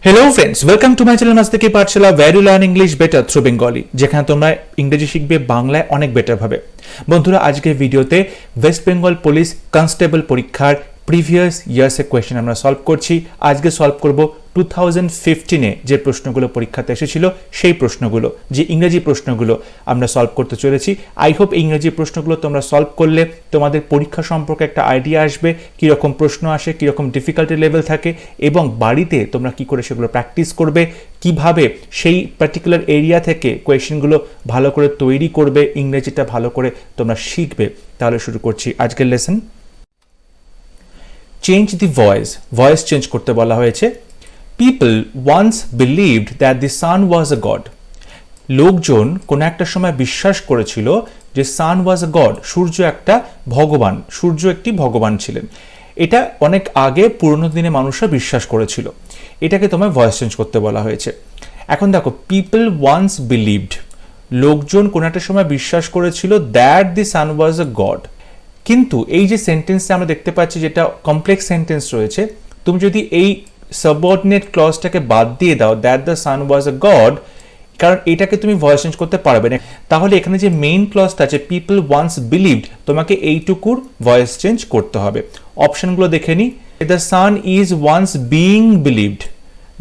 Hello friends, welcome to my channel Najdiki Pathshala where you learn English better through Bengali, যেখানে তোমরা ইংরেজি শিখবে বাংলায় অনেক বেটার ভাবে। বন্ধুরা, আজকের ভিডিওতে ওয়েস্ট বেঙ্গল পুলিশ কনস্টেবল পরীক্ষার প্রিভিয়াস ইয়ার্সের কোয়েশ্চেন আমরা সলভ করছি। আজকে সলভ করব 2015-এ যে প্রশ্নগুলো পরীক্ষাতে এসেছিল সেই প্রশ্নগুলো, যে ইংরেজি প্রশ্নগুলো আমরা সলভ করতে চলেছি। আই হোপ এই ইংরেজি প্রশ্নগুলো তোমরা সলভ করলে তোমাদের পরীক্ষা সম্পর্কে একটা আইডিয়া আসবে, কীরকম প্রশ্ন আসে, কীরকম ডিফিকাল্টি লেভেল থাকে, এবং বাড়িতে তোমরা কি করে সেগুলো প্র্যাকটিস করবে, কিভাবে সেই পার্টিকুলার এরিয়া থেকে কোয়েশ্চেনগুলো ভালো করে তৈরি করবে, ইংরেজিটা ভালো করে তোমরা শিখবে। তাহলে শুরু করছি আজকের lesson. Change the voice change করতে বলা হয়েছে। People once believed that the sun was a god. লোকজন কোনো একটা সময় বিশ্বাস করেছিল যে sun was a god, সূর্য একটা ভগবান, সূর্য একটি ভগবান ছিলেন। এটা অনেক আগে পুরনো দিনে মানুষরা বিশ্বাস করেছিল। এটাকে তোমায় ভয়েস চেঞ্জ করতে বলা হয়েছে। এখন দেখো, people once believed, লোকজন কোনো একটা সময় বিশ্বাস করেছিল that the sun was a god। কিন্তু এই যে সেন্টেন্সটা আমরা দেখতে পাচ্ছি, যেটা কমপ্লেক্স সেন্টেন্স রয়েছে, তুমি যদি এই সাবঅর্ডিনেট ক্লজটাকে বাদ দিয়ে দাও, that the sun was a god, কারণ এটাকে তুমি ভয়েস চেঞ্জ করতে পারবে না, তাহলে এখানে যে মেইন ক্লজটা আছে পিপল ওয়ান্স বিলিভড, তোমাকে এইটুকুর ভয়েস চেঞ্জ করতে হবে। অপশনগুলো দেখে নি। The sun is once being believed.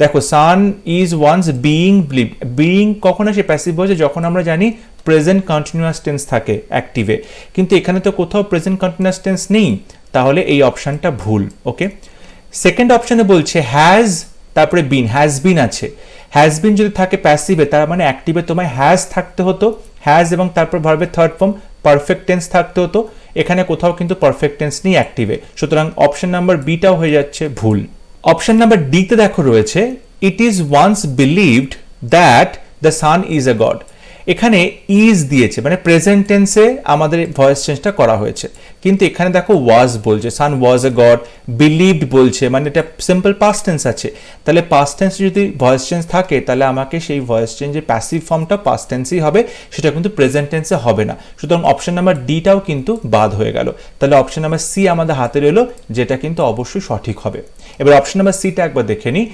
দেখো, sun is once being believed. Being কখন আসে প্যাসিভ ভয়েসে? যখন আমরা জানি প্রেজেন্ট কন্টিনিউয়াস টেন্স থাকে অ্যাক্টিভে, কিন্তু এখানে তো কোথাও প্রেজেন্ট কন্টিনিউয়াস টেন্স নেই, তাহলে এই অপশনটা ভুল। ওকে, সেকেন্ড অপশনে বলছে হ্যাজ, তারপরে বিন, হ্যাজ বিন আছে। হ্যাজ বিন যদি থাকে প্যাসিভে, তার মানে অ্যাক্টিভে তোমায় হ্যাজ থাকতে হতো, হ্যাজ, এবং তারপর ভার্বের থার্ড ফর্ম পারফেক্ট টেন্স থাকতে হতো। এখানে কোথাও কিন্তু পারফেক্ট টেন্স নেই অ্যাক্টিভে, সুতরাং অপশন নাম্বার বিটাও হয়ে যাচ্ছে ভুল। অপশন নাম্বার ডিতে দেখো রয়েছে it is once believed that the sun is a god. এখানে ইজ দিয়েছে, মানে প্রেজেন্ট টেন্সে আমাদের ভয়েস চেঞ্জটা করা হয়েছে, কিন্তু এখানে দেখো ওয়াজ বলছে, সান ওয়াজ এ গড, বিলিভড বলছে, মানে এটা সিম্পল পাস্ট টেন্স আছে। তাহলে পাস্ট টেন্স যদি ভয়েস চেঞ্জ থাকে, তাহলে আমাকে সেই ভয়েস চেঞ্জের প্যাসিভ ফর্মটা পাস্ট টেন্সই হবে, সেটা কিন্তু প্রেজেন্ট টেন্সে হবে না। সুতরাং অপশন নাম্বার ডিটাও কিন্তু বাদ হয়ে গেল। তাহলে অপশন নাম্বার সি আমাদের হাতে রইল, যেটা কিন্তু অবশ্যই সঠিক হবে। এবার অপশন নাম্বার সিটা একবার দেখে নিই।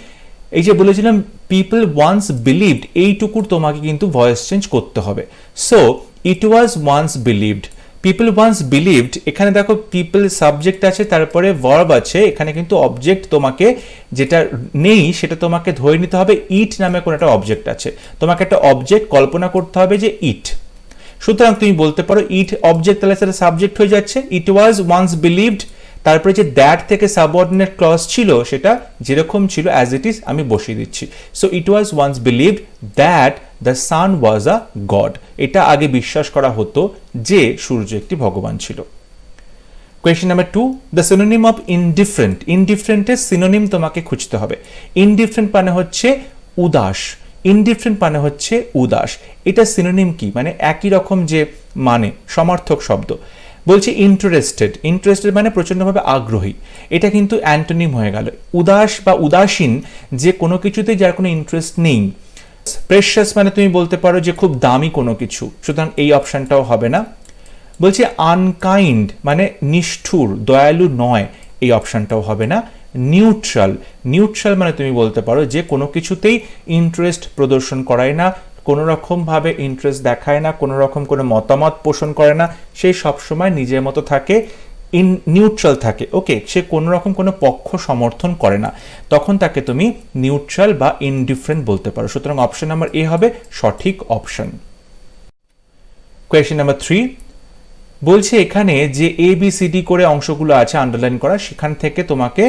এই যে বলেছিলাম পিপল ওয়ান্স বিলিভড, এইটুকুর তোমাকে কিন্তু ভয়েস চেঞ্জ করতে হবে। So it was once believed, people once believed. এখানে দেখো পিপল সাবজেক্ট আছে, তারপরে ভার্ব আছে, এখানে কিন্তু অবজেক্ট তোমাকে যেটা নেই সেটা তোমাকে ধরে নিতে হবে। ইট নামে কোনো একটা অবজেক্ট আছে, তোমাকে একটা অবজেক্ট কল্পনা করতে হবে যে ইট। সুতরাং তুমি বলতে পারো ইট অবজেক্ট, তাহলে সেটা সাবজেক্ট হয়ে যাচ্ছে। ইট ওয়াজ ওয়ান্স বিলিভড, তারপরে যে দ্যাট থেকে সাবঅর্ডিনেট ক্লজ ছিল সেটা যেরকম ছিল অ্যাজ ইট ইজ আমি বসিয়ে দিচ্ছি। So it was once believed that the sun was a god. এটা আগে বিশ্বাস করা হতো যে সূর্য একটি ভগবান ছিল। Question number 2, the synonym of indifferent. ইনডিফারেন্টের সিনোনিম তোমাকে খুঁজতে হবে। ইনডিফারেন্ট মানে হচ্ছে উদাস, ইনডিফারেন্ট মানে হচ্ছে উদাস। এটা সিনোনিম কি? মানে একই রকম যে মানে সমার্থক শব্দ। বলছি ইন্টারেস্টেড, ইন্টারেস্টেড মানে প্রচণ্ডভাবে আগ্রহী, এটা কিন্তু অ্যান্টোনিম হয়ে গেল। উদাস বা উদাসীন, যে কোনো কিছুতে যার কোনো ইন্টারেস্ট নেই। প্রেশাস মানে তুমি বলতে পারো যে খুব দামি কোনো কিছু, সুতরাং এই অপশনটাও হবে না। বলছি আনকাইন্ড মানে নিষ্ঠুর, দয়ালু নয়, এই অপশনটাও হবে না। নিউট্রাল, নিউট্রাল মানে তুমি বলতে পারো যে কোনো কিছুতেই ইন্টারেস্ট প্রদর্শন করায় না, কোনো রকমভাবে ইন্টারেস্ট দেখায় না, কোনো রকম কোনো মতামত পোষণ করে না, সে সবসময় নিজের মতো থাকে, নিউট্রাল থাকে। ওকে, সে কোনো রকম কোনো পক্ষ সমর্থন করে না, তখন তাকে তুমি নিউট্রাল বা ইনডিফারেন্ট বলতে পারো। সুতরাং অপশন নাম্বার এ হবে সঠিক অপশন। কোয়েশ্চেন নাম্বার 3 বলছে এখানে যে এ বি সি ডি করে অংশগুলো আছে আন্ডারলাইন করা, সেখান থেকে তোমাকে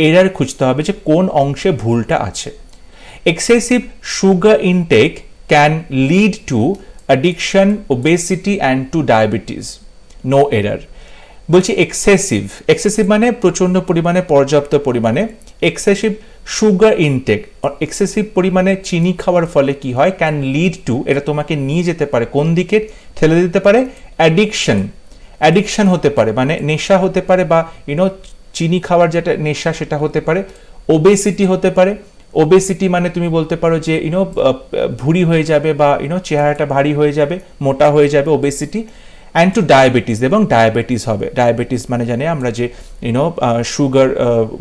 এরার খুঁজতে হবে যে কোন অংশে ভুলটা আছে। Excessive sugar intake can lead to addiction, obesity and to diabetes. No error. বলছি এক্সেসিভ, এক্সেসিভ মানে প্রচন্ড পরিমাণে, পর্যাপ্ত পরিমাণে। এক্সেসিভ সুগার ইনটেক, এক্সেসিভ পরিমাণে চিনি খাওয়ার ফলে কি হয়? ক্যান লিড টু, এটা তোমাকে নিয়ে যেতে পারে কোন দিকে? ঠেলে দিতে পারে অ্যাডিকশন। অ্যাডিকশন হতে পারে মানে নেশা হতে পারে, বা চিনি খাওয়ার যেটা নেশা সেটা হতে পারে। ওবেসিটি হতে পারে, ওবেসিটি মানে তুমি বলতে পারো যে ভুঁড়ি হয়ে যাবে, বা চেহারাটা ভারী হয়ে যাবে, মোটা হয়ে যাবে, ওবেসিটি। অ্যান্ড টু ডায়াবেটিস, এবং ডায়াবেটিস হবে। ডায়াবেটিস মানে জানি আমরা যে সুগার,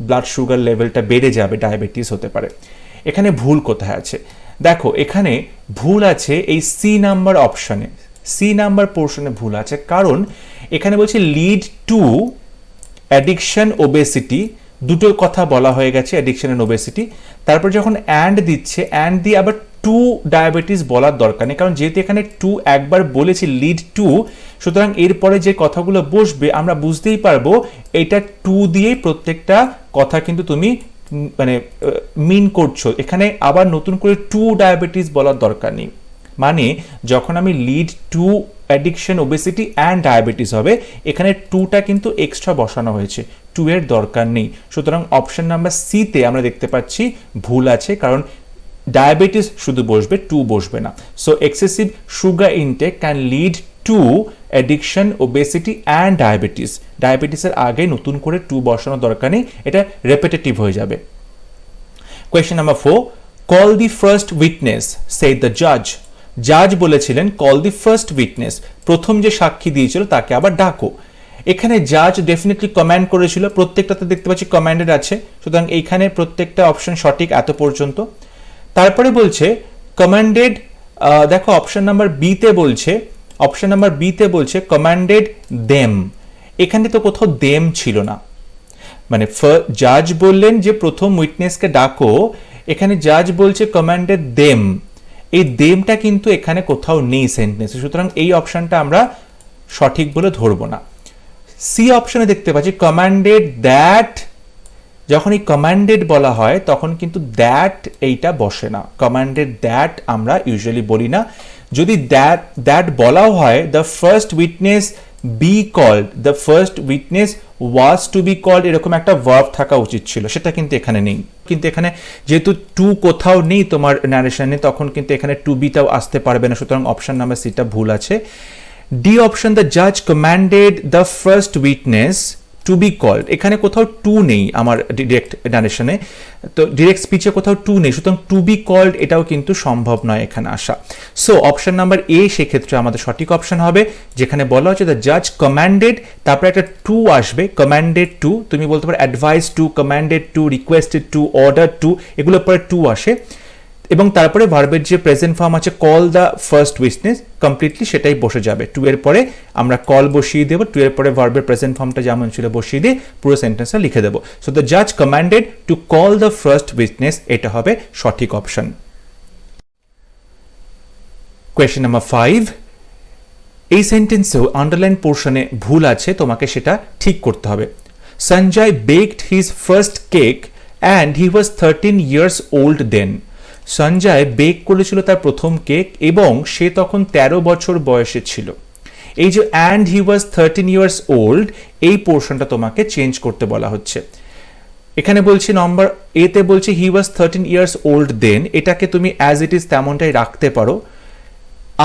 ব্লাড সুগার লেভেলটা বেড়ে যাবে, ডায়াবেটিস হতে পারে। এখানে ভুল কোথায় আছে? দেখো এখানে ভুল আছে এই সি নাম্বার অপশনে, সি নাম্বার পোর্শনে ভুল আছে, কারণ এখানে বলছে লিড টু অ্যাডিকশন ওবেসিটি, দুটো কথা বলা হয়ে গেছে, অ্যাডিকশন এন্ড ওবেসিটি। তারপর যখন অ্যান্ড দিচ্ছে, অ্যান্ড দিয়ে আবার টু ডায়াবেটিস বলার দরকার নেই, কারণ যেহেতু এখানে টু একবার বলেছি লিড টু, সুতরাং এরপরে যে কথাগুলো বসবে আমরা বুঝতেই পারবো এটা টু দিয়েই প্রত্যেকটা কথা কিন্তু তুমি মানে মিন করছো, এখানে আবার নতুন করে টু ডায়াবেটিস বলার দরকার নেই। মানে যখন আমি lead to addiction obesity and diabetes হবে, এখানে টুটা কিন্তু এক্সট্রা বসানো হয়েছে, টু এর দরকার নেই। সুতরাং অপশন নাম্বার সিতে আমরা দেখতে পাচ্ছি ভুল আছে, কারণ ডায়াবেটিস শুধু বসবে, টু বসবে না। So excessive sugar intake can lead to addiction obesity and diabetes, ডায়াবেটিসের আগে নতুন করে টু বসানোর দরকার নেই, এটা রেপিটেটিভ হয়ে যাবে। Question number 4, call the first witness said the জাজ। জাজ বলেছিলেন কল দি ফার্স্ট উইটনেস, প্রথম যে সাক্ষী দিয়েছিল তাকে আবার ডাকো। এখানে জাজ ডেফিনেটলি কমান্ড করেছিল, প্রত্যেকটাতে দেখতে পাচ্ছি কমান্ডেড আছে, সুতরাং এইখানে প্রত্যেকটা অপশন সঠিক এত পর্যন্ত। তারপরে বলছে কমান্ডেড, দেখো অপশন নাম্বার বিতে বলছে, অপশন নাম্বার বিতে বলছে কমান্ডেড দেম, এখানে তো কোথাও দেম ছিল না, মানে জাজ বললেন যে প্রথম উইটনেসকে ডাকো, এখানে জাজ বলছে কমান্ডেড দেম, এই দেমটা কিন্তু এখানে কোথাও নেই সেন্টেন্সে, সুতরাং এই অপশনটা আমরা সঠিক বলে ধরবো না। সি অপশনে দেখতে পাচ্ছি কমান্ডেড দ্যাট, যখন এই কমান্ডেড বলা হয় তখন কিন্তু দ্যাট এইটা বসে না, কমান্ডেড দ্যাট আমরা ইউজুয়ালি বলি না। যদি দ্যাট বলাও হয় the first witness be called, the first witness was to be called, এরকম একটা ভার্ব থাকা উচিত ছিল, সেটা কিন্তু এখানে নেই। কিন্তু এখানে যেহেতু টু কোথাও নেই তোমার ন্যারেশনে, তখন কিন্তু এখানে টু বিটাও আসতে পারবে না, সুতরাং অপশন নাম্বার সিটা ভুল আছে। ডি অপশন, দ্য জাজ commanded the first witness to be called, এখানে কোথাও টু নেই আমার ডিরেক্ট নারেশনে, তো ডিরেক্ট স্পিচে কোথাও টু নেই, সুতরাং টু বি কল্ড এটাও কিন্তু সম্ভব নয় এখানে আসা। সো অপশন নাম্বার এ সেক্ষেত্রে আমাদের সঠিক অপশন হবে, যেখানে বলা হচ্ছে দ্য জাজ কমান্ডেড, তারপরে একটা টু আসবে, কমান্ডেড টু, তুমি বলতে পারো advice to, commanded to, requested to, order to, এগুলোর পরে টু আসে, এবং তারপরে ভার্বের যে প্রেজেন্ট ফর্ম আছে call the first witness, completely সেটাই বসে যাবে, টু এর পরে আমরা কল বসিয়ে দেবো, টু এর পরে ভার্বের প্রেজেন্ট ফর্মটা যেমন ছিল বসিয়ে দিয়ে পুরো সেন্টেন্সটা লিখে দেবো। সো দ্য জাজ commanded to call the first witness, এটা হবে সঠিক অপশন। কোয়েশ্চেন নাম্বার 5, এই সেন্টেন্সেও আন্ডারলাইন পোর্শনে ভুল আছে, তোমাকে সেটা ঠিক করতে হবে। Sanjay baked his first cake and he was 13 years old then. Sanjay bake করেছিল তার প্রথম কেক এবং সে তখন 13 বছর বয়সে ছিল। এই যে and he was 13 years old, এই পোর্শনটা তোমাকে চেঞ্জ করতে বলা হচ্ছে। এখানে বলছি নম্বর এতে বলছে হি ওয়াজ 13 years old দেন, এটাকে তুমি অ্যাজ ইট ইজ তেমনটাই রাখতে পারো।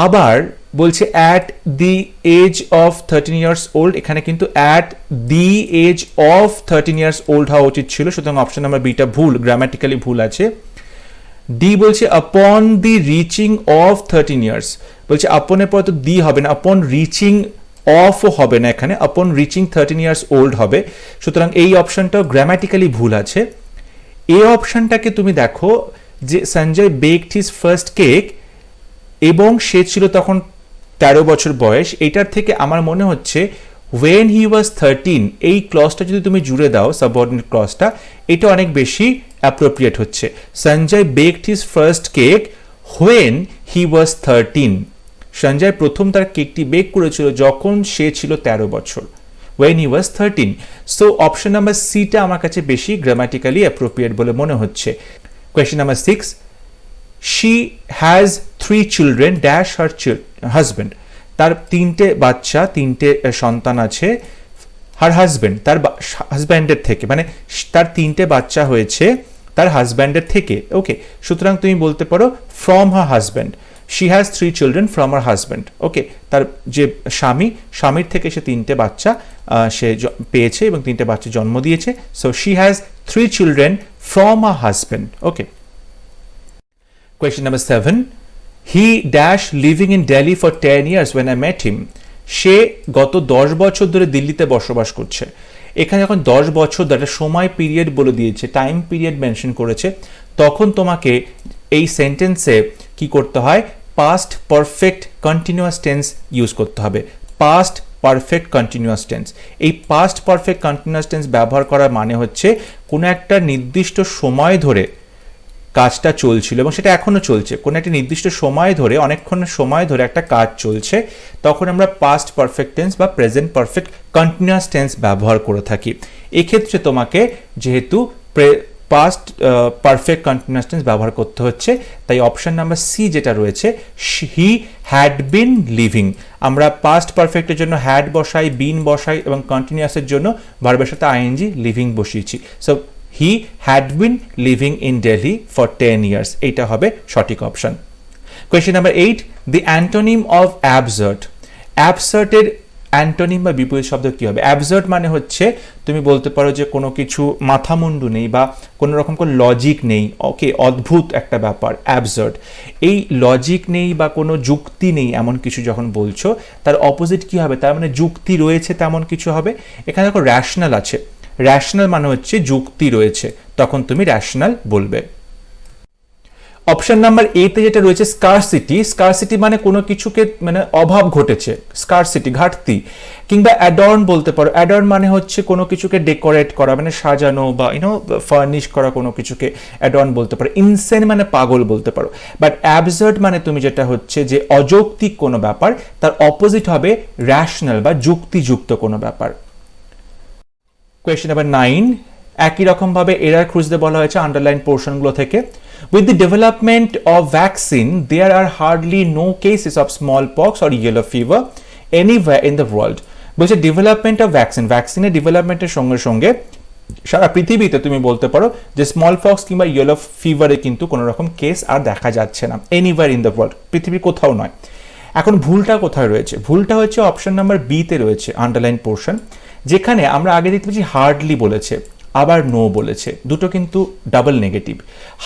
আবার বলছে at the age of 13 years old, এখানে কিন্তু at the age of 13 years old হওয়া উচিত ছিল, সুতরাং অপশন নাম্বার বিটা ভুল, গ্রামাটিক্যালি ভুল আছে। ডি বলছে আপন দি রিচিং অফ 13 years, বলছে আপনের পর তো দি হবে না, আপন রিচিং অফও হবে না, এখানে আপন রিচিং 13 years old হবে, সুতরাং এই অপশনটাও গ্রামাটিক্যালি ভুল আছে। এই অপশনটাকে তুমি দেখো যে Sanjay baked his first cake এবং সে ছিল তখন 13 বছর বয়স, এটার থেকে আমার মনে হচ্ছে when he was 13, এই ক্লজটা যদি তুমি জুড়ে দাও সাবঅর্ডিনেট ক্লজটা, এটা অনেক বেশি অ্যাপ্রোপ্রিয়েট হচ্ছে। Sanjay baked his first cake when he was 13, Sanjay প্রথম তার কেকটি বেক করেছিল যখন সে ছিল 13 বছর, when he was 13। So option number সিটা আমার কাছে বেশি গ্রামাটিক্যালি অ্যাপ্রোপ্রিয়েট বলে মনে হচ্ছে। Question number 6, she has 3 children dash her husband, তার 3টে বাচ্চা, 3টে সন্তান আছে, হার হাজব্যান্ড, তার হাজব্যান্ডের থেকে, মানে তার 3টে বাচ্চা হয়েছে তার হাজব্যান্ডের থেকে। ওকে, সুতরাং তুমি বলতে পারো from her husband, she has 3 children from her husband. Okay, তার যে স্বামীর থেকে সে 3টে বাচ্চা সে পেয়েছে এবং 3টে বাচ্চা জন্ম দিয়েছে। So she has 3 children from her husband. Okay, question number 7, he dash living in Delhi for 10 years when I met him, সে গত 10 বছর ধরে দিল্লিতে বসবাস করছে। এখানে যখন 10 বছর ধরে সময় পিরিয়ড বলে দিয়েছে, টাইম পিরিয়ড মেনশন করেছে, তখন তোমাকে এই সেন্টেন্সে কি করতে হয়, past perfect continuous tense use করতে হবে। পাস্ট পারফেক্ট কন্টিনিউয়াস টেন্স, এই পাস্ট পারফেক্ট কন্টিনিউয়াস টেন্স ব্যবহার করার মানে হচ্ছে কোনো একটা নির্দিষ্ট সময় ধরে কাজটা চলছিল এবং সেটা এখনো চলছে, কোনো একটা নির্দিষ্ট সময় ধরে, অনেকক্ষণ সময় ধরে একটা কাজ চলছে, তখন আমরা পাস্ট পারফেক্ট টেন্স বা প্রেজেন্ট পারফেক্ট কন্টিনিউয়াস টেন্স ব্যবহার করে থাকি। এক্ষেত্রে তোমাকে যেহেতু পাস্ট পারফেক্ট কন্টিনিউয়াস টেন্স ব্যবহার করতে হচ্ছে, তাই অপশন নাম্বার সি যেটা রয়েছে, হি হ্যাড বিন লিভিং, আমরা পাস্ট পারফেক্টের জন্য হ্যাড বসাই, বিন বসাই এবং কন্টিনিউয়াসের জন্য ভার্বের সাথে আইএনজি লিভিং বসিয়েছি। So he had been living in Delhi for 10 years, এইটা হবে সঠিক option. Question number 8, the antonym of absurd. অ্যাবসার্ডের অ্যান্টোনিম বা বিপরীত শব্দ কি হবে? অ্যাবসার্ড মানে হচ্ছে তুমি বলতে পারো যে কোনো কিছু মাথামুন্ডু নেই বা কোনো রকম কোনো লজিক নেই, ওকে, অদ্ভুত একটা ব্যাপার অ্যাবসার্ড। এই লজিক নেই বা কোনো যুক্তি নেই এমন কিছু যখন বলছো, তার অপোজিট কি হবে? তার মানে যুক্তি রয়েছে তেমন কিছু হবে। এখানে দেখো র্যাশনাল আছে, র্যাশনাল মানে হচ্ছে যুক্তি রয়েছে, তখন তুমি র্যাশনাল বলবে। অপশন নাম্বার এ তে যেটা রয়েছে স্কারসিটি, স্কারসিটি মানে কোনো কিছুকে মানে অভাব ঘটেছে, স্কারসিটি ঘাটতি, কিংবা অ্যাডর্ন বলতে পারো। অ্যাডর্ন মানে হচ্ছে কোনো কিছুকে ডেকোরেট করা, মানে সাজানো বা ফার্নিশ করা কোনো কিছুকে অ্যাডর্ন বলতে পারো। ইনসেন মানে পাগল বলতে পারো। বাট অ্যাবসার্ড মানে তুমি যেটা হচ্ছে যে অযৌক্তিক কোনো ব্যাপার, তার অপোজিট হবে র্যাশনাল বা যুক্তিযুক্ত কোনো ব্যাপার। কোয়েশ্চেন নাম্বার 9, একই রকম ভাবে এরার খুঁজতে বলা হয়েছে আন্ডারলাইন পোর্শনগুলো থেকে। With the development of vaccine, there are hardly no cases of smallpox or yellow fever anywhere in the world. বলছে ডেভেলপমেন্ট অফ ভ্যাকসিন, ভ্যাকসিনের ডেভেলপমেন্টের সঙ্গে সঙ্গে সারা পৃথিবীতে তুমি বলতে পারো যে স্মল পক্স কিংবা ইয়েলো ফিভারে কিন্তু কোনো রকম কেস আর দেখা যাচ্ছে না, এনিওয়্যার ইন দ্য ওয়ার্ল্ড, পৃথিবীর কোথাও নয়। এখন ভুলটা কোথায় রয়েছে? ভুলটা হচ্ছে অপশন নাম্বার বি তে রয়েছে আন্ডারলাইন পোর্শন, যেখানে আমরা আগে দেখতে পাচ্ছি হার্ডলি বলেছে, আবার নো বলেছে, দুটো কিন্তু ডাবল নেগেটিভ।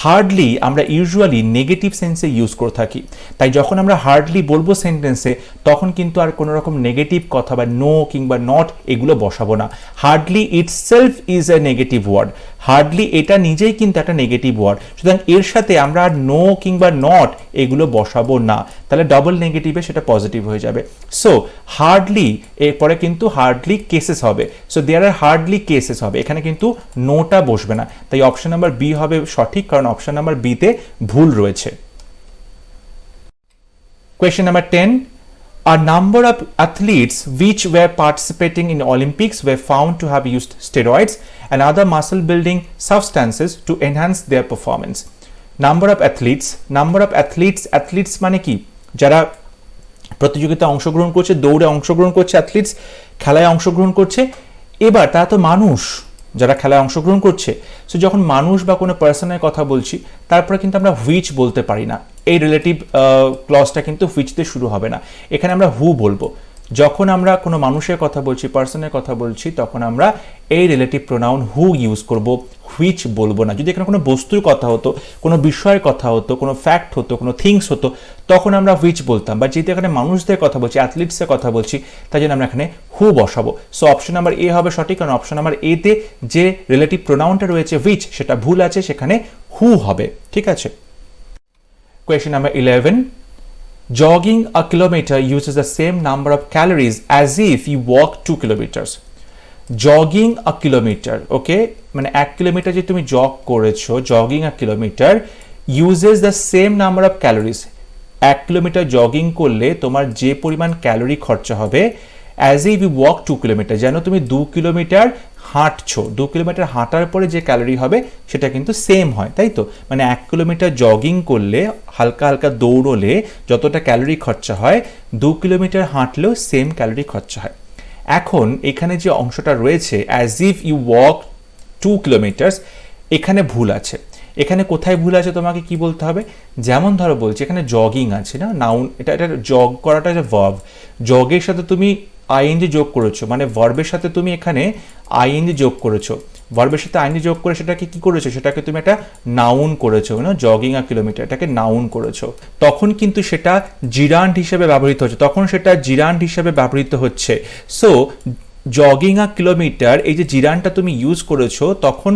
হার্ডলি আমরা ইউজুয়ালি নেগেটিভ সেন্সে ইউজ করে থাকি, তাই যখন আমরা হার্ডলি বলবো সেন্টেন্সে, তখন কিন্তু আর কোনো রকম নেগেটিভ কথা বা নো কিংবা নট এগুলো বসাবো না। Hardly itself is a negative word, hardly এটা নিজেই কিন্তু একটা নেগেটিভ ওয়ার্ড, সুতরাং এর সাথে আমরা আর নো কিংবা নট এগুলো বসাবো না, তাহলে ডাবল নেগেটিভে সেটা পজিটিভ হয়ে যাবে। সো হার্ডলি এরপরে কিন্তু হার্ডলি কেসেস হবে, so there are hardly cases হবে, এখানে কিন্তু নোটা বসবে না, তাই অপশন নাম্বার বি হবে সঠিক, কারণ অপশন নাম্বার বি তে ভুল রয়েছে। Question number 10, a number of athletes which were participating in Olympics were found to have used steroids and other muscle building substances to enhance their performance. Number of athletes, athletes মানে কি? যারা প্রতিযোগিতায় অংশগ্রহণ করছে, দৌড়ে অংশগ্রহণ করছে, অ্যাথলিটস খেলায় অংশগ্রহণ করছে। এবার তারা তো মানুষ, যারা খেলায় অংশগ্রহণ করছে, সো যখন মানুষ বা কোনো পার্সনের কথা বলছি, তারপরে কিন্তু আমরা হুইচ বলতে পারি না, এই রিলেটিভ ক্লজটা কিন্তু হুইচ দিয়ে শুরু হবে না, এখানে আমরা হু বলবো। যখন আমরা কোনো মানুষের কথা বলছি, পার্সনের কথা বলছি, তখন আমরা এই রিলেটিভ প্রোনাউন হু ইউজ করব, হুইচ বলবো না। যদি এখানে কোনো বস্তুর কথা হতো, কোনো বিষয়ের কথা হতো, কোনো ফ্যাক্ট হতো, কোনো থিংস হতো, তখন আমরা হুইচ বলতাম। বা যেহেতু এখানে মানুষদের কথা বলছি, অ্যাথলিটসের কথা বলছি, তাই জন্য আমরা এখানে হু বসাবো। সো অপশন নাম্বার এ হবে সঠিক, কারণ অপশন নাম্বার এ তে যে রিলেটিভ প্রোনাউনটা রয়েছে হুইচ, সেটা ভুল আছে, সেখানে হু হবে। ঠিক আছে। Question number 11, jogging a kilometer uses the same number of calories as if you walk 2 kilometers. Jogging a kilometer, okay, মানে 1 কিলোমিটার যে তুমি জগ করেছো, jogging a kilometer uses the same number of calories. 1 kilometre jogging করলে তোমার যে পরিমাণ calorie খরচা হবে as if you walk 2 kilometers, যেন তুমি 2 কিলোমিটার হাঁটছো, 2 কিলোমিটার হাঁটার পরে যে ক্যালোরি হবে সেটা কিন্তু সেম হয়, তাই তো? মানে 1 কিলোমিটার জগিং করলে, হালকা হালকা দৌড়লে যতটা ক্যালোরি খরচা হয়, 2 কিলোমিটার হাঁটলেও সেম ক্যালোরি খরচা হয়। এখন এখানে যে অংশটা রয়েছে as if you walk 2 kilometers, এখানে ভুল আছে। এখানে কোথায় ভুল আছে তোমাকে কি বলতে হবে? যেমন ধরো বলছি এখানে জগিং আছে না, নাউন, এটা জগ করাটা যে ভার্ব, জগের সাথে তুমি আইএনজি যোগ করেছো, মানে ভার্বের সাথে তুমি এখানে আইএনজি যোগ করেছো, ভার্বের সাথে আইএনজি যোগ করে সেটাকে কি করেছো? সেটাকে তুমি একটা নাউন করেছো, না, জগিং আ কিলোমিটার, এটাকে নাউন করেছো, তখন কিন্তু সেটা জিরান্ড হিসেবে ব্যবহৃত হচ্ছে, তখন সেটা জিরান্ড হিসেবে ব্যবহৃত হচ্ছে। সো জগিং আ কিলোমিটার, এই যে জিরানটা তুমি ইউজ করেছো, তখন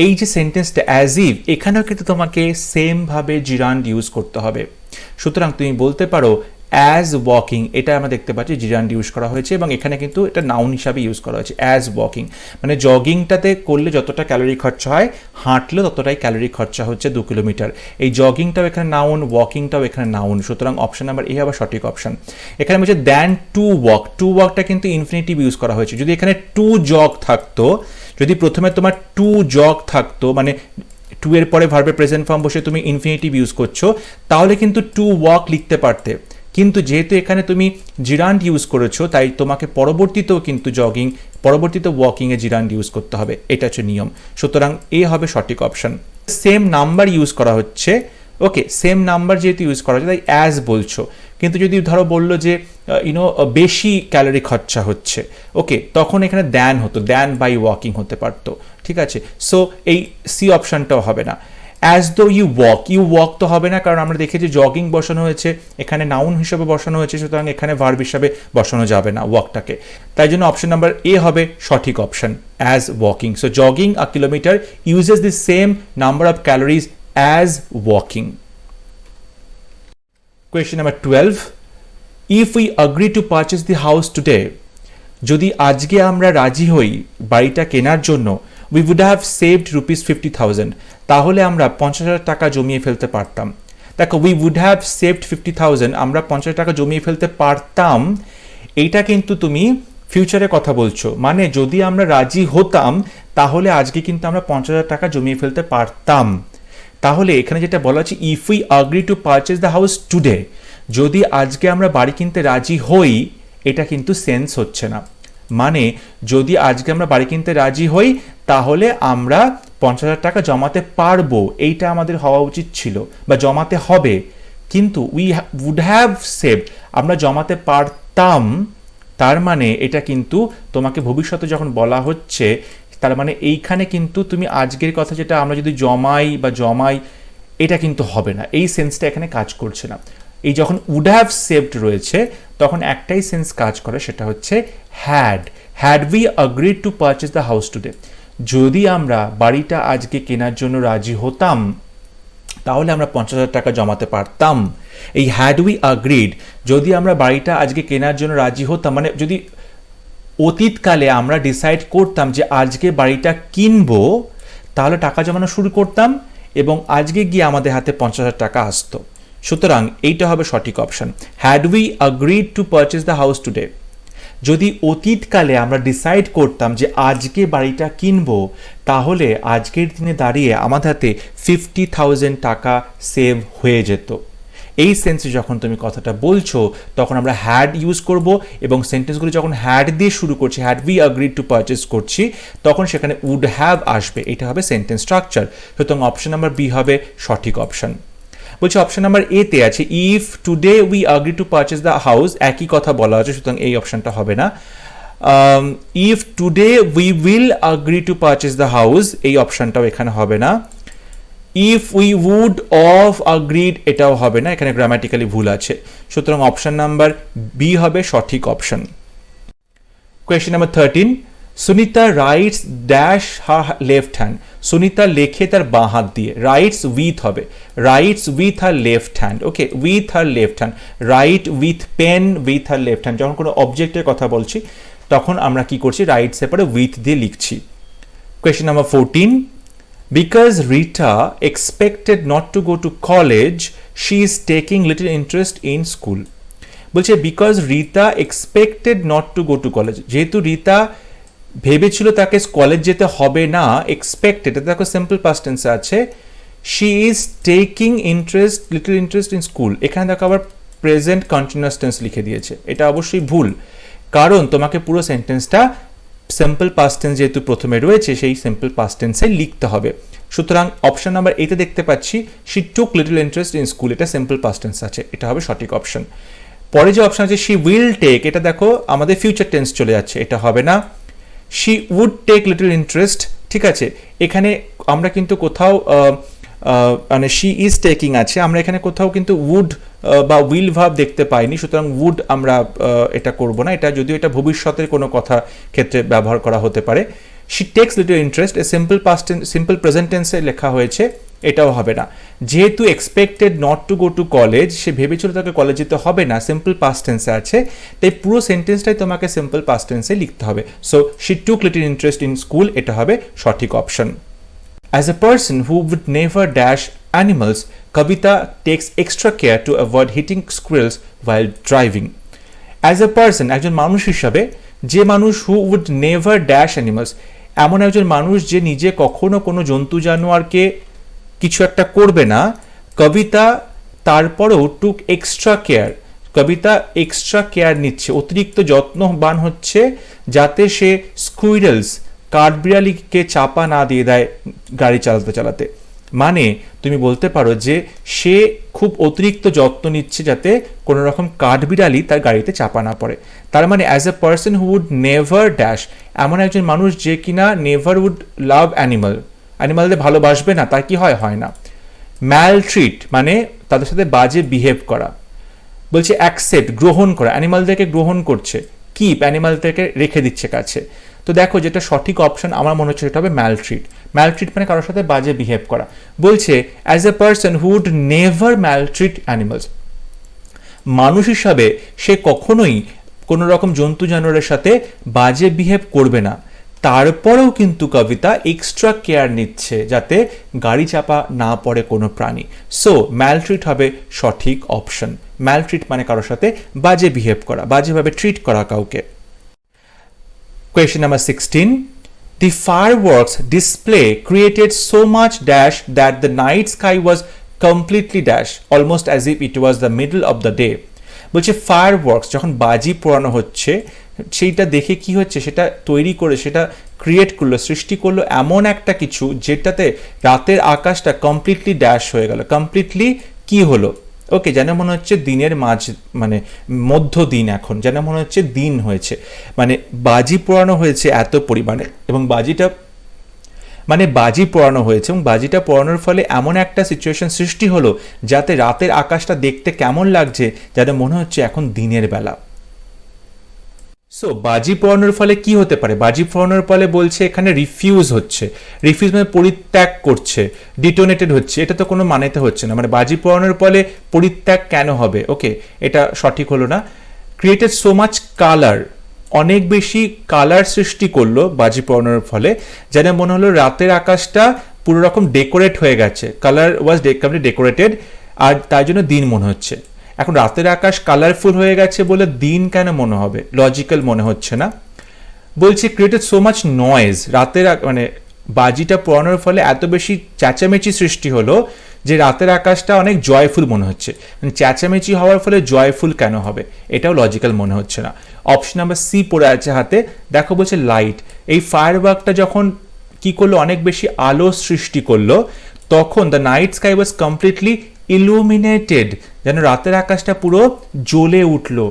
এই যে সেন্টেন্সটা অ্যাজ ইফ, এখানেও কিন্তু তোমাকে সেম ভাবে জিরান ইউজ করতে হবে। সুতরাং তুমি বলতে পারো অ্যাজ ওয়াকিং, এটা আমরা দেখতে পাচ্ছি জিরান ইউজ করা হয়েছে এবং এখানে কিন্তু এটা নাউন হিসাবে ইউজ করা হয়েছে অ্যাজ ওয়াকিং, মানে জগিংটাতে করলে যতটা ক্যালোরি খরচা হয়, হাঁটলে ততটাই ক্যালোরি খরচা হচ্ছে 2 কিলোমিটার। এই জগিংটাও এখানে নাউন, ওয়াকিংটাও এখানে নাউন, সুতরাং অপশন নাম্বার এ হবে সঠিক অপশন। এখানে বলছে দ্যান টু ওয়াক, টু ওয়াকটা কিন্তু ইনফিনিটিভ ইউজ করা হয়েছে। যদি এখানে টু জগ থাকতো, যদি প্রথমে তোমার টু জগ থাকতো, মানে টু এর পরে ভার্বের প্রেজেন্ট ফর্ম বসে তুমি ইনফিনিটিভ ইউজ করছো, তাহলে কিন্তু টু ওয়াক লিখতে পারতে। কিন্তু যেহেতু এখানে তুমি জিরান্ড ইউজ করেছো, তাই তোমাকে পরবর্তীতেও কিন্তু জগিং, পরবর্তীতে ওয়াকিংয়ে জিরান্ড ইউজ করতে হবে, এটা হচ্ছে নিয়ম। সুতরাং এ হবে সঠিক অপশন। সেম নাম্বার ইউজ করা হচ্ছে, ওকে, সেম নাম্বার যেহেতু ইউজ করা হচ্ছে তাই অ্যাজ বলছো। কিন্তু যদি ধরো বললো যে বেশি ক্যালোরি খরচা হচ্ছে, ওকে, তখন এখানে দ্যান হতো, দ্যান বাই ওয়াকিং হতে পারতো, ঠিক আছে। সো এই সি অপশনটাও হবে না। অ্যাজ দো ইউ ওয়াক তো হবে না, কারণ আমরা দেখেছি জগিং বসানো হয়েছে, এখানে নাউন হিসেবে বসানো হয়েছে, সুতরাং এখানে ভার্ব হিসাবে বসানো যাবে না ওয়াকটাকে। তাই জন্য অপশন নাম্বার এ হবে সঠিক option, as walking. So jogging a kilometre uses the same number of calories as walking. Question number 12. If we agree to purchase the house today, যদি আজকে আমরা রাজি হই বাড়িটা কেনার জন্য, we would have saved rupees 50,000, তাহলে আমরা 50,000 টাকা জমিয়ে ফেলতে পারতাম। দেখো, we would have saved 50,000, আমরা 50,000 টাকা জমিয়ে ফেলতে পারতাম, এইটা কিন্তু তুমি ফিউচারে কথা বলছো, মানে যদি আমরা রাজি হতাম তাহলে আজকে কিন্তু আমরা 50,000 টাকা জমিয়ে ফেলতে পারতাম। তাহলে এখানে যেটা বলা হচ্ছে if we agree to purchase the house today, যদি আজকে আমরা বাড়ি কিনতে রাজি হই, এটা কিন্তু সেন্স হচ্ছে না। মানে যদি আজকে আমরা বাড়ি কিনতে রাজি হই তাহলে আমরা 50,000 টাকা জমাতে পারবো, এইটা আমাদের হওয়া উচিত ছিল বা জমাতে হবে। কিন্তু উই উড হ্যাভ সেভড, আমরা জমাতে পারতাম, তার মানে এটা কিন্তু তোমাকে ভবিষ্যতে যখন বলা হচ্ছে, তার মানে এইখানে কিন্তু তুমি আজকের কথা যেটা আমরা যদি জমাই, এটা কিন্তু হবে না, এই সেন্সটা এখানে কাজ করছে না। এই যখন উড হ্যাভ সেভড রয়েছে তখন একটাই সেন্স কাজ করে, সেটা হচ্ছে had we agreed to purchase the house today, যদি আমরা বাড়িটা আজকে কেনার জন্য রাজি হতাম তাহলে আমরা 50,000 টাকা জমাতে পারতাম। এই হ্যাড উই অ্যাগ্রিড, যদি আমরা বাড়িটা আজকে কেনার জন্য রাজি হতাম, মানে যদি অতীতকালে আমরা ডিসাইড করতাম যে আজকে বাড়িটা কিনবো, তাহলে টাকা জমানো শুরু করতাম এবং আজকে গিয়ে আমাদের হাতে 50,000 টাকা আসতো। সুতরাং এইটা হবে সঠিক option, had we agreed to purchase the house today. যদি অতীতকালে আমরা ডিসাইড করতাম যে আজকে বাড়িটা কিনবো, তাহলে আজকের দিনে দাঁড়িয়ে আমাদের হাতে 50,000 টাকা সেভ হয়ে যেত। এই সেন্সে যখন তুমি কথাটা বলছো তখন আমরা হ্যাড ইউজ করব এবং সেন্টেন্সগুলো যখন হ্যাড দিয়ে শুরু করছি, had we agreed to purchase করছি, তখন সেখানে উড হ্যাভ আসবে, এটা হবে সেন্টেন্স স্ট্রাকচার। সুতরাং অপশন নাম্বার বি হবে সঠিক অপশন। বলছে অপশন নাম্বার এ তে আছে if today we agree to purchase the house, একই কথা বলা আছে, সুতরাং এই অপশনটা হবে না। If today we will agree to purchase the house, এই অপশনটাও এখানে হবে না। If we would of agreed, এটাও হবে না, এখানে গ্রামাটিক্যালি ভুল আছে। সুতরাং অপশন নাম্বার বি হবে সঠিক option. Question number 13, Sunita writes dash her left hand, Sunita লেখে তার বাঁ হাত দিয়ে, রাইটস উইথ হবে, writes with her left hand, okay, with her left hand, write with pen with her left hand. যখন কোনো অবজেক্টের কথা বলছি তখন আমরা কি করছি, রাইটসের পরে উইথ দিয়ে লিখছি। Question number 14, because Rita expected not to go to college, she is taking little interest in school. বলছে because Rita expected not to go to college, যেহেতু রিতা ভেবেছিল তাকে কলেজ যেতে হবে না, এক্সপেক্টেড, এটা দেখো সিম্পল পাস্ট টেন্সে আছে, she is taking little interest in school, এখানে দেখো আবার প্রেজেন্ট কন্টিনিউয়াস টেন্স লিখে দিয়েছে, এটা অবশ্যই ভুল, কারণ তোমাকে পুরো সেন্টেন্সটা সিম্পল পাস্ট টেন্স যেহেতু প্রথমে রয়েছে সেই সিম্পল পাস্ট টেন্সে লিখতে হবে। সুতরাং অপশন নাম্বার এতে দেখতে পাচ্ছি she took little interest in school, এটা সিম্পল পাস্ট টেন্স আছে, এটা হবে সঠিক অপশন। পরে যে অপশন আছে শি উইল টেক, এটা দেখো আমাদের ফিউচার টেন্স চলে যাচ্ছে, এটা হবে না। She would take little interest, ঠিক আছে, এখানে আমরা কিন্তু কোথাও মানে শি ইজ টেকিং আছে, আমরা এখানে কোথাও কিন্তু উড বা উইল ভার্ব দেখতে পাইনি, সুতরাং উড আমরা এটা করব না। এটা যদিও এটা ভবিষ্যতের কোনো কথা ক্ষেত্রে ব্যবহার করা হতে পারে। She takes little interest, a simple present টেন্সে লেখা হয়েছে, এটাও হবে না। যেহেতু expected not to go to college, সে ভেবেছিল তাকে কলেজ যেতে হবে না, সিম্পল পাস্ট টেন্সে আছে, তাই পুরো সেন্টেন্সটাই তোমাকে সিম্পল পাস্ট টেন্সে লিখতে হবে। So she took little interest in school, এটা হবে সঠিক option. As a person who would never dash animals, Kavita takes extra care to avoid hitting squirrels while driving. As a person, একজন মানুষ হিসাবে, যে মানুষ who would never dash animals, এমন একজন মানুষ যে নিজে কখনো কোনো জন্তু জানোয়ারকে কিছু একটা করবে না, কবিতা তারপরেও টুক এক্সট্রা কেয়ার, কবিতা এক্সট্রা কেয়ার নিচ্ছে, অতিরিক্ত যত্নবান হচ্ছে যাতে সে স্কুইরেলস, কাঠবিড়ালিকে চাপা না দিয়ে দেয় গাড়ি চালাতে চালাতে। মানে তুমি বলতে পারো যে সে খুব অতিরিক্ত যত্ন নিচ্ছে যাতে কোনো রকম কাঠবিড়ালি তার গাড়িতে চাপা না পড়ে। তার মানে as a person who would never dash, এমন একজন মানুষ যে কিনা নেভার উড লাভ অ্যানিমালদের ভালোবাসবে না, তার কি হয়? হয় না। ম্যালট্রিট মানে তাদের সাথে বাজে বিহেভ করা। বলছে অ্যাকসেপ্ট, গ্রহণ করা, অ্যানিমালদেরকে গ্রহণ করছে, কিপ, অ্যানিমালদেরকে রেখে দিচ্ছে কাছে। তো দেখো যেটা সঠিক অপশন আমার মনে হচ্ছে সেটা হবে ম্যালট্রিট। ম্যালট্রিট মানে কারোর সাথে বাজে বিহেভ করা। বলছে as a person who would never maltreat animals, মানুষ হিসাবে সে কখনোই কোনো রকম জন্তু জানোয়ারের সাথে বাজে বিহেভ করবে না। তারপরেও কিন্তু কবিতা এক্সট্রা কেয়ার নিচ্ছে যাতে গাড়ি চাপা না পড়ে কোনো প্রাণী। সো ম্যালট্রিট হবে সঠিক অপশন। ম্যালট্রিট মানে কারোর সাথে বাজে বিহেভ করা, বাজেভাবে ট্রিট করা কাউকে। Question number 16. The fireworks display created so much dash that the night sky was completely dash, almost as if it was the middle of the day. বলছে ফায়ারওয়ার্কস যখন বাজি পোড়ানো হচ্ছে, সেইটা দেখে কি হচ্ছে, সেটা তৈরি করে, সেটা ক্রিয়েট করলো, সৃষ্টি করলো এমন একটা কিছু যেটাতে রাতের আকাশটা কমপ্লিটলি ড্যাশ হয়ে গেল। কমপ্লিটলি কি হলো? ওকে, যেন মনে হচ্ছে দিনের মাঝ, মানে মধ্য দিন, এখন যেন মনে হচ্ছে দিন হয়েছে, মানে বাজি পোড়ানো হয়েছে এত পরিমাণে, এবং বাজি পোড়ানো হয়েছে, এবং বাজিটা পোড়ানোর ফলে এমন একটা সিচুয়েশন সৃষ্টি হলো যাতে রাতের আকাশটা দেখতে কেমন লাগছে, যেন মনে হচ্ছে এখন দিনের বেলা। সো বাজি পোড়ানোর ফলে কি হতে পারে? বাজি পোড়ানোর ফলে বলছে এখানে রিফিউজ হচ্ছে, রিফিউজ মানে পরিত্যাগ করছে, ডিটোনেটেড হচ্ছে, এটা তো কোনো মানেতে হচ্ছে না। মানে বাজি পোড়ানোর ফলে পরিত্যাগ কেন হবে? ওকে, এটা সঠিক হলো না। ক্রিয়েটেড সো মাচ কালার, অনেক বেশি কালার সৃষ্টি করলো বাজি পোড়ানোর ফলে, যেন মনে হলো রাতের আকাশটা পুরো রকম ডেকোরেট হয়ে গেছে, কালার ওয়াজ ডেকোরেটেড, আর তাই জন্য দিন মনে হচ্ছে। এখন রাতের আকাশ কালারফুল হয়ে গেছে বলে দিন কেন মনে হবে? লজিক্যাল মনে হচ্ছে না। বলছি ক্রিয়েটেড সো মাচ নয়েজ, রাতের মানে বাজিটা পোড়ানোর ফলে এত বেশি চেঁচামেচি সৃষ্টি হলো যে রাতের আকাশটা অনেক জয়ফুল মনে হচ্ছে। মানে চেঁচামেচি হওয়ার ফলে জয়ফুল কেন হবে? এটাও লজিক্যাল মনে হচ্ছে না। অপশন নাম্বার সি পড়ে আছে হাতে, দেখো বলছে লাইট। এই ফায়ারওয়ার্কটা যখন কি করলো, অনেক বেশি আলো সৃষ্টি করলো, তখন the night sky was completely illuminated, যেন রাতের আকাশটা পুরো জ্বলে উঠলো,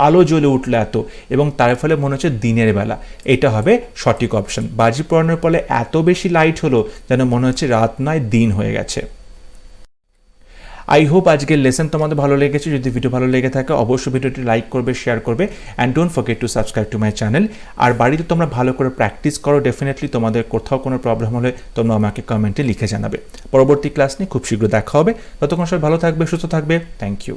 আলো জ্বলে উঠলো এত, এবং তার ফলে মনে হচ্ছে দিনের বেলা। এটা হবে সঠিক অপশন। বাজি পোড়ানোর ফলে এত বেশি লাইট হলো যেন মনে হচ্ছে রাত নয় দিন হয়ে গেছে। আই হোপ আজকের লেসন তোমাদের ভালো লেগেছে। যদি ভিডিও ভালো লেগে থাকে অবশ্যই ভিডিওটি লাইক করবে, শেয়ার করবে, and don't forget to subscribe to my channel. আর বাড়িতে তোমরা ভালো করে প্র্যাকটিস করো, ডেফিনেটলি তোমাদের কোথাও কোনো প্রবলেম হলে তোমরা আমাকে কমেন্টে লিখে জানাবে। পরবর্তী ক্লাস নিয়ে খুব শীঘ্র দেখা হবে। ততক্ষণ সবাই ভালো থাকবে, সুস্থ থাকবে। Thank you.